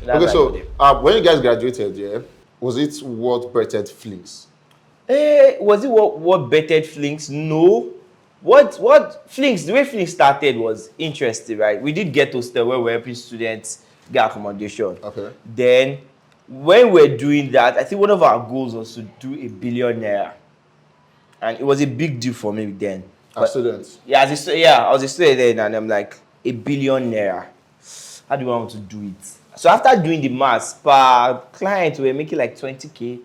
That's Okay, so when you guys graduated, yeah, was it what bettered flings? Was it what bettered Flinks? No. What Flinks, the way Flinks started was interesting, right? We did get hostel where we're helping students get accommodation. Okay. Then when we're doing that, I think one of our goals was to do a 1 billion naira. And it was a big deal for me then. As students. Yeah, I was a student then, and I'm like, 1 billion naira. How do I want to do it? So after doing the maths, per client, we were making like 20K.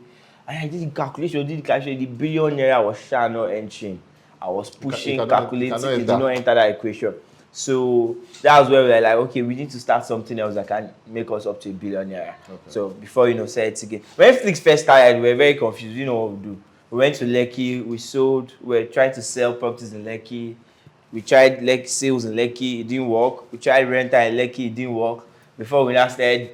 And I did the calculation, the billion naira was not entering. I was pushing, calculating, it did not enter that equation. So that was where we were like, okay, we need to start something else that can make us up to 1 billion naira. Okay. So before, say it again. When Flix first started, we were very confused. You know what we do. We went to Lekki, we were trying to sell properties in Lekki. We tried Lekki sales in Lekki, it didn't work. We tried rental in Lekki, it didn't work. Before we now started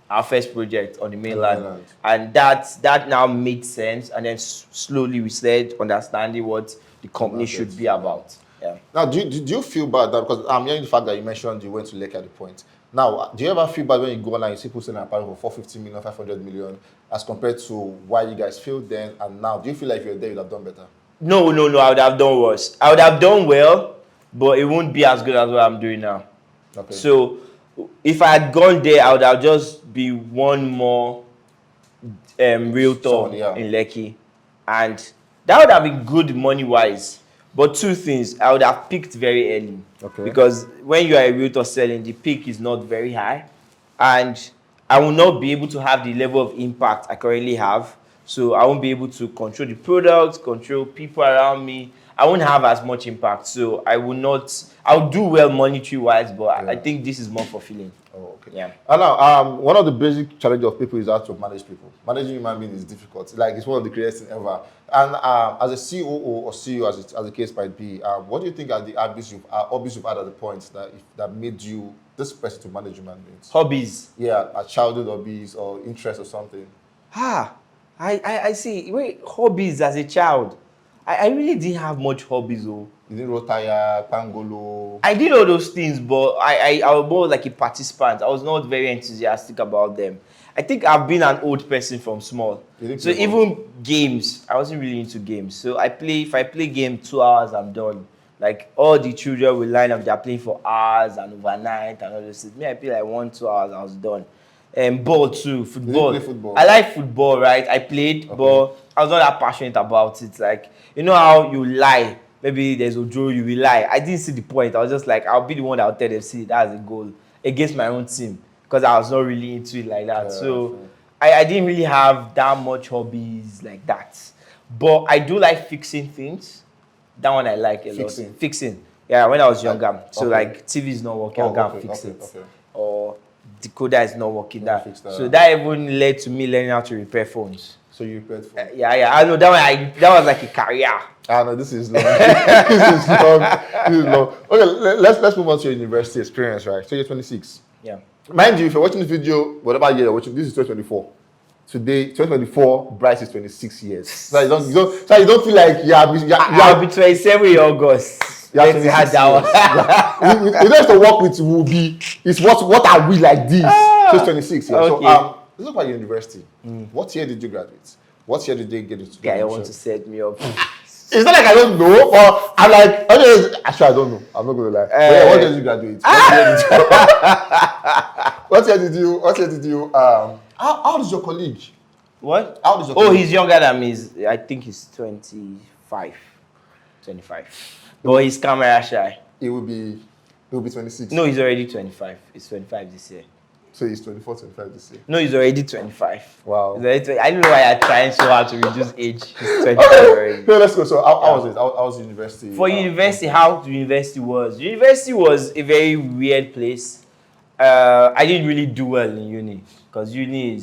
our first project on the mainland. And that now made sense. And then slowly we started understanding what the company should be about. Yeah. Now, do you feel bad that, because I'm hearing the fact that you mentioned you went to Lekki at the point. Now, do you ever feel bad when you go online and you see people selling an apartment for 450 million, 500 million, as compared to why you guys feel then and now? Do you feel like if you're there, you'd have done better? No, I would have done worse. I would have done well, but it won't be as good as what I'm doing now. Okay. So if I had gone there, I would have just be one more realtor in Lekki. And that would have been good money-wise. But two things, I would have picked very early. Okay. Because when you are a realtor selling, the peak is not very high. And I will not be able to have the level of impact I currently have. So I won't be able to control the product, control people around me. I won't have as much impact. So I'll do well monetary-wise, but I think this is more fulfilling. Oh, okay. Yeah. And now, one of the basic challenges of people is how to manage people. Managing human beings is difficult. Like, it's one of the greatest things ever. And as a COO or CEO, as the case might be, what do you think are the hobbies you've had at the point that made you this person to manage human beings? Hobbies? Yeah, childhood hobbies or interests or something. I see. Wait, hobbies as a child. I really didn't have much hobbies, though. You didn't rotire, pangolo? I did all those things, but I was more like a participant. I was not very enthusiastic about them. I think I've been an old person from small. So even games, I wasn't really into games. So if I play game 2 hours, I'm done. Like all the children will line up, they're playing for hours and overnight and all this. Me, I play like 1-2 hours, I was done. Ball too, football. You play football? I like football, right? I played, but I was not that passionate about it. Like, you know how you lie? Maybe there's a draw, you will lie. I didn't see the point. I was just like, I'll be the one that will tell them, see, that's a goal against my own team. Because I was not really into it like that. Yeah, so I didn't really have that much hobbies like that. But I do like fixing things. That one I like a lot. Fixing. Yeah, when I was younger. So like TV is not working, I'll go and fix it. Or decoder is not working. So that even led to me learning how to repair phones. So you repaired phones? Yeah. I know that was like a career. No, this is long. This is long. Okay, let's move on to your university experience, right? So you're 26. Yeah. Mind you, if you're watching this video, whatever year you're watching, this is 2024. Today, 2024, Bryce is 26 years. So you don't feel like I'll be 27 in August. You don't have to work with will be. It's what are we like this? So it's 26 years. Okay. So let's talk about your university. What year did you graduate? What year did you get into? Okay, I want to set me up. It's not like I don't know, or I'm like, okay, actually I don't know. I'm not gonna lie. What year did you graduate? What year did you how old is your colleague? What? How old is your colleague? Oh, he's younger than me. I think he's 25. But he's camera shy. He will be 26. No, he's already 25. He's 25 this year. So he's 24, 25 this year. No, he's already 25. Wow. I don't know why you're trying so hard to reduce age. He's 25 already. No, let's go. So how was it? How was university? For university, how the university was? University was a very weird place. I didn't really do well in uni. Because uni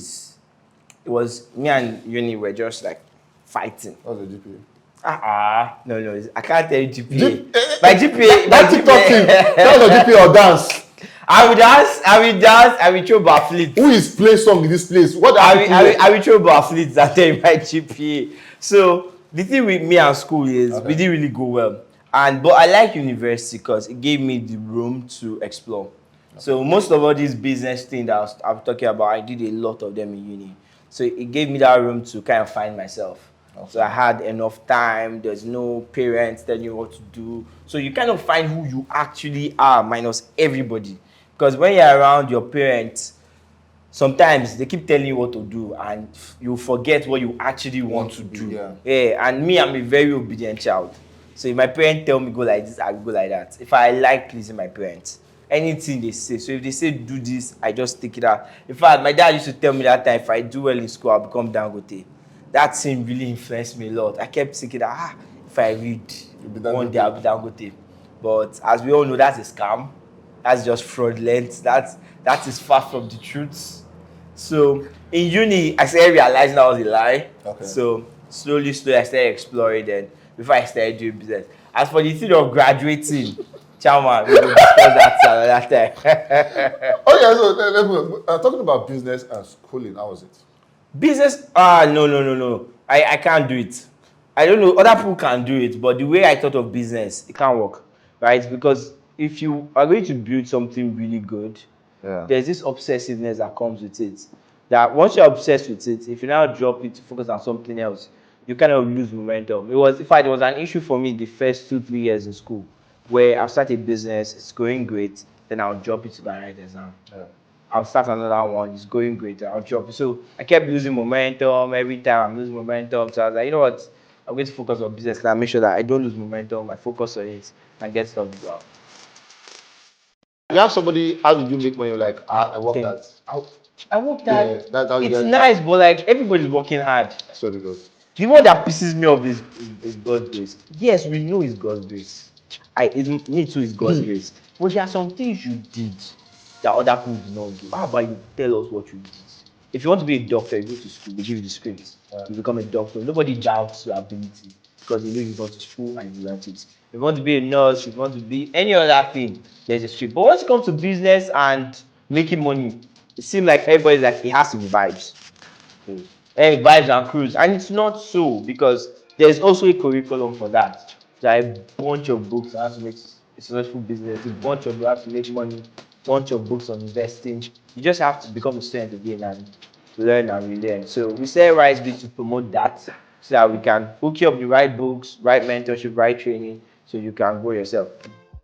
me and uni were just like fighting. What was your GPA? No, I can't tell you GPA. My GPA. That TikTok thing. That was your GPA or dance? I will dance, I will throw backflips. Who is playing song in this place? What I will throw backflips at my GPA. So the thing with me and school is we didn't really go well. But I like university because it gave me the room to explore. So most of all these business things that I'm talking about, I did a lot of them in uni. So it gave me that room to kind of find myself. Okay. So I had enough time. There's no parents telling you what to do. So you kind of find who you actually are minus everybody. Because when you're around your parents, sometimes they keep telling you what to do and you forget what you actually want to do. Yeah, and me, I'm a very obedient child. So if my parents tell me go like this, I go like that. If I like pleasing my parents, anything they say. So if they say do this, I just take it out. In fact, my dad used to tell me that time if I do well in school, I'll become Dangote. That thing really influenced me a lot. I kept thinking that if I read one day I'll be Dangote. But as we all know, that's a scam. That's just fraudulent. That is far from the truth. So in uni, I started realizing that was a lie. Okay. So slowly, I started exploring then before I started doing business. As for the thing of graduating, Chairman, we will discuss that another time. Okay, so talking about business and schooling, how was it? Business? No. I can't do it. I don't know. Other people can do it, but the way I thought of business, it can't work, right? Because if you are going to build something really good, there's this obsessiveness that comes with it. That once you're obsessed with it, if you now drop it to focus on something else, you kind of lose momentum. In fact, it was an issue for me the first 2-3 years in school, where I started a business, it's going great, then I'll drop it to my right exam. I'll start another one, it's going great, I'll drop it. So I kept losing momentum. Every time I'm losing momentum. So I was like, you know what? I'm going to focus on business and make sure that I don't lose momentum. I focus on it and get stuff done. You have somebody, how did you make money? Like, I work Okay. that. I work that. Yeah, that's how you It's get. nice, but like everybody's working hard. So it goes. The one that pisses me off is God's grace. Yes, we know it's God's grace. Me too is God's grace. But there are some things you did that other people do not do. How about you tell us what you did? If you want to be a doctor, you go to school, they give you the script. You become a doctor. Nobody doubts your ability because you know you go to school and you learned it. If you want to be a nurse, if you want to be any other thing, there's a script. But once it comes to business and making money, it seems like everybody's like, it has to be vibes. Hey, vibes and cruise. And it's not so because there's also a curriculum for that. There are a bunch of books on how to make a successful business, a bunch of books how to make money, a bunch of books on investing. You just have to become a student again and learn and relearn. So we say RiseBiz to promote that so that we can hook you up with the right books, right mentorship, right training so you can grow yourself.